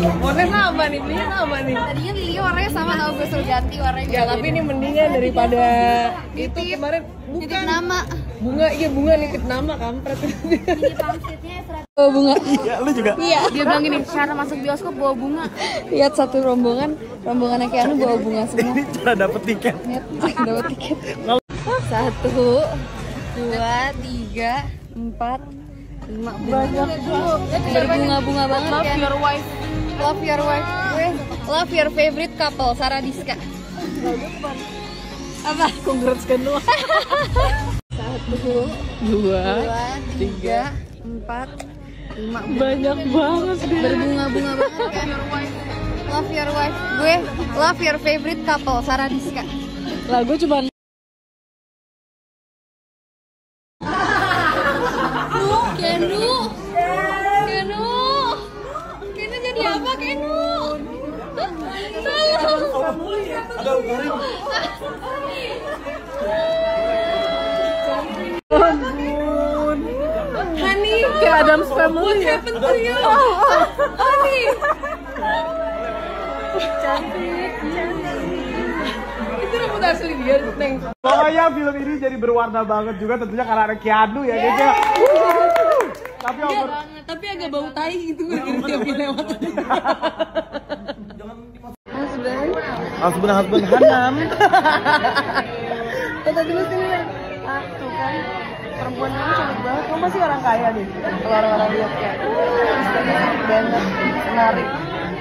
Warnanya sama nih, belinya sama nih. Tadinya lilinya warnanya sama, kalau gue suruh ganti warnanya. Ya tapi ini mendingan daripada itu kemarin. Nitip nama. Bunga, iya bunga nitip nama kampret. Ini pangsitnya 100. Oh bunga. Ya lu juga. Iya. Dia bilang gini, cara masuk bioskop bawa bunga. Lihat satu rombongannya Keanu bawa bunga semua. Ini cara dapet tiket. Lihat, dapat tiket. 1, 2, 3, 4, 5. Banyak dulu. Berbunga-bunga banget ya. Love your wife. Love your wife. Gue love your favorite couple, Sarah Diska. Apa? Congrats kan lu. 1, 2, 3, 4, 5. Banyak banget deh. Berbunga-bunga banget kan. Love your wife. Gue love your favorite couple, Sarah Diska. Lah gue cuma Kenu jadi apa Kenu? Ada ugarin. Ampun. Honey, kayak Adam's Family. What happened to you? Honey. Cantik. Itu rambut asli dia, Neng. Pokoknya film ini jadi berwarna banget juga tentunya karena ada Keanu ya guys. Tapi tapi agak bau tai gitu gue lewat. Husband Hanam. Tadi lu sini kan. Tuh kan. Perempuan kamu cantik banget. Kamu masih orang kaya nih. Kalau orang-orang lihat kayak banget menarik.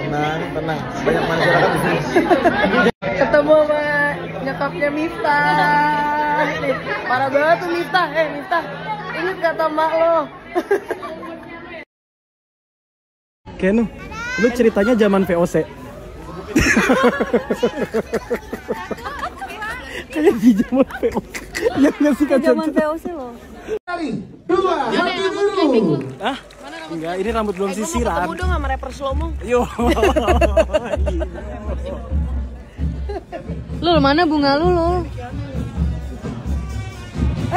Tenang. Banyak masyarakat di sini. Ketemu sama nyokapnya Miftah. Nih, parah banget tuh Miftah. Miftah, ingat kata mak lo. Kenu, lu ceritanya zaman VOC. Kayak di zaman VOC. Ya nggak sih kan? Zaman VOC lo. Dua, hati dulu. Ah? Enggak, ini rambut belum sisiran. Kamu dong sama rapper slow-mo. Yo. Lo mana bunga lu lo?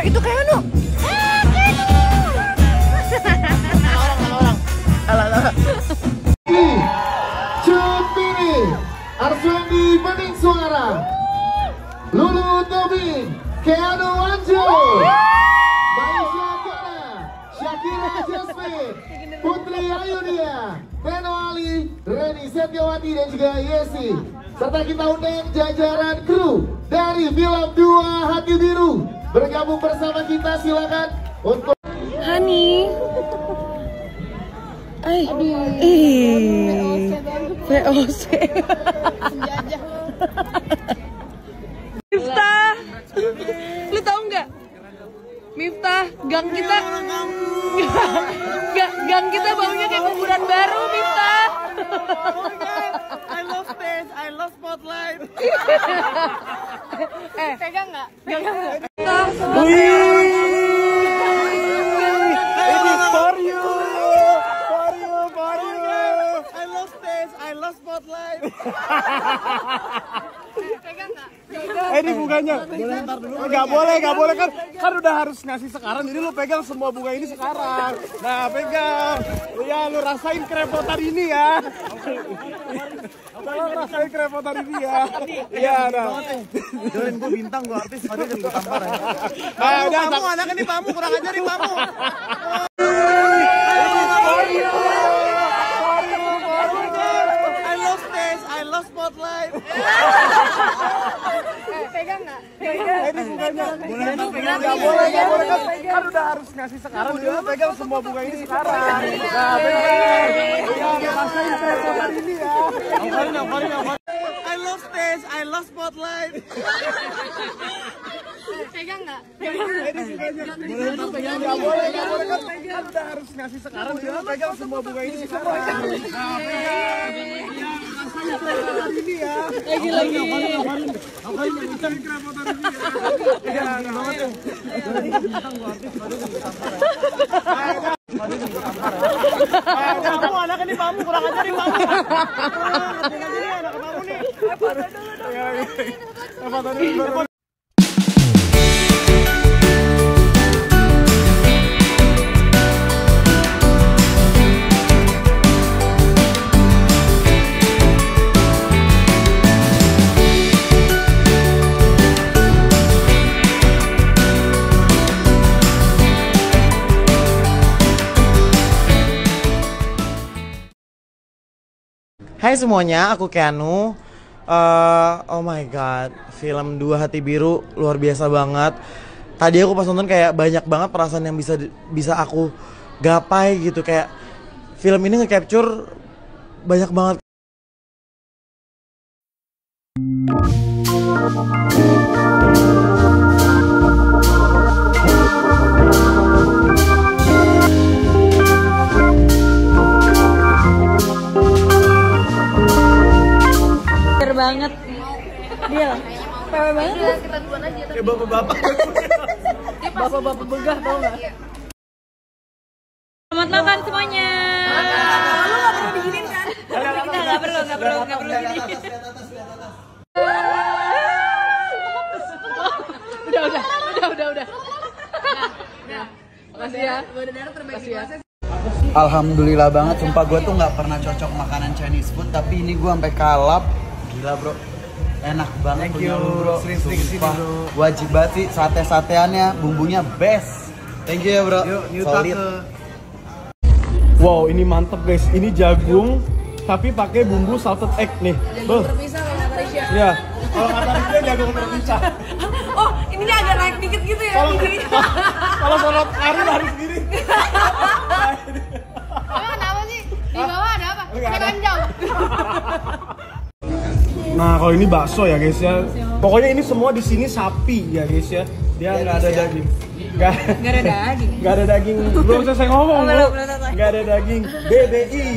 Itu kayak nu. Alah. Cepini, Arswendi Bening Suara, Lulu Tobing, Keanu Wanjo, Maisha Kona, Shakira Jasmine, Putri Ayunia, Teno Ali, Reni Setiawati dan juga Yesi. Serta kita undang jajaran kru dari film Dua Hati Biru bergabung bersama kita, silakan untuk Hani. VOC. Miftah. Lu tahu nggak? Miftah, gang kita gang kita baunya kayak kuburan baru, Miftah. I love space, I love spotlight. Pegang nggak? Ini for you. I love space, I love spotlight. Pegang nggak? Ini bunganya. Boleh ntar dulu. Nggak boleh kan udah harus ngasih sekarang. Jadi lu pegang semua bunga ini sekarang. Nah, pegang. Ya, lu rasain kerepotan ini ya. Tolong rasain kerepotan ini ya. Iya, nah. Join gua bintang, gua artis, makanya jadi gua tampar ya. Ah, udah, kamu anaknya nih pamu, kurang ajar nih pamu. I love spotlight. Pegang nggak? Ini bunganya. Nggak boleh kan udah harus ngasih sekarang. Jadi lu pegang semua bunga ini sekarang. Nah, pegang. Ya, rasain kerepotan ini ya. Ngapain. I love space, I love spotlight. Pegang nggak? Nggak boleh kan udah harus ngasih sekarang. Jadi lu pegang semua bunga ini sekarang. Nah, pegang. Kerepotan ini ya. Lagi. Ngapain mencari kerepotan ini ya. Ya, banget tuh. Kamu anaknya nih pamu, kurang ajar nih pamu. Jadi anak pamu nih. Kerepotan dulu. Hai semuanya, aku Keanu. Oh my god, film Dua Hati Biru luar biasa banget. Tadi aku pas nonton kayak banyak banget perasaan yang bisa aku gapai gitu. Kayak film ini nge-capture banyak banget. Banget dia pewe banget. Kita duluan aja. Kayak bapak-bapak. Bapak-bapak begah tau nggak? Selamat makan semuanya. Lu nggak perlu diginin kan? Nggak perlu gini. Udah. Makasih ya. Bener-bener terbaik di kelasnya. Alhamdulillah banget, sumpah gue tuh nggak pernah cocok makanan Chinese food, tapi ini gue sampai kalap. Gila bro, enak banget punya lu bro. Sumpah, wajib banget sih sate-sateannya, bumbunya best. Thank you ya bro. Solid. Wow, ini mantep guys. Ini jagung tapi pakai bumbu salted egg nih. Jagung terpisah kalau kata Risha. Iya. Kalau kata Risha jagung terpisah. Oh, ininya agak naik dikit gitu ya. Kalau sholat Karin harus gini. Emang kenapa sih? Di bawah ada apa? Ada ranjau. Nah, kalau ini bakso ya guys ya. Pokoknya ini semua di sini sapi ya guys ya. Dia nggak ada daging. Nggak ada daging. Nggak ada daging. Belum selesai ngomong. Belum. Nggak ada daging. BBI.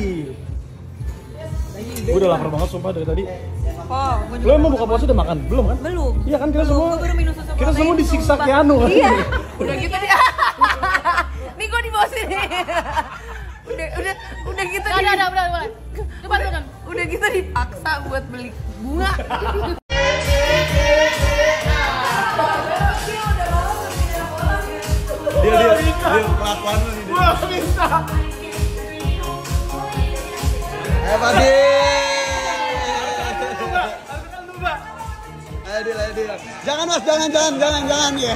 Gue udah lapar banget sumpah dari tadi. Oh, Lo emang buka puasa udah makan? Belum kan? belum. Iya kan kita semua. Gue baru minum susu Kita semua protein. disiksa Keanu kan? Iya. Udah gitu dia. Nih gue di bawah sini. Udah gitu. Udah. Coba tuh. Udah gitu dipaksa buat beli bunga. Dia kelakuan lu nih. Wah, bisa. Padi. Ayo, jangan mas, jangan ya.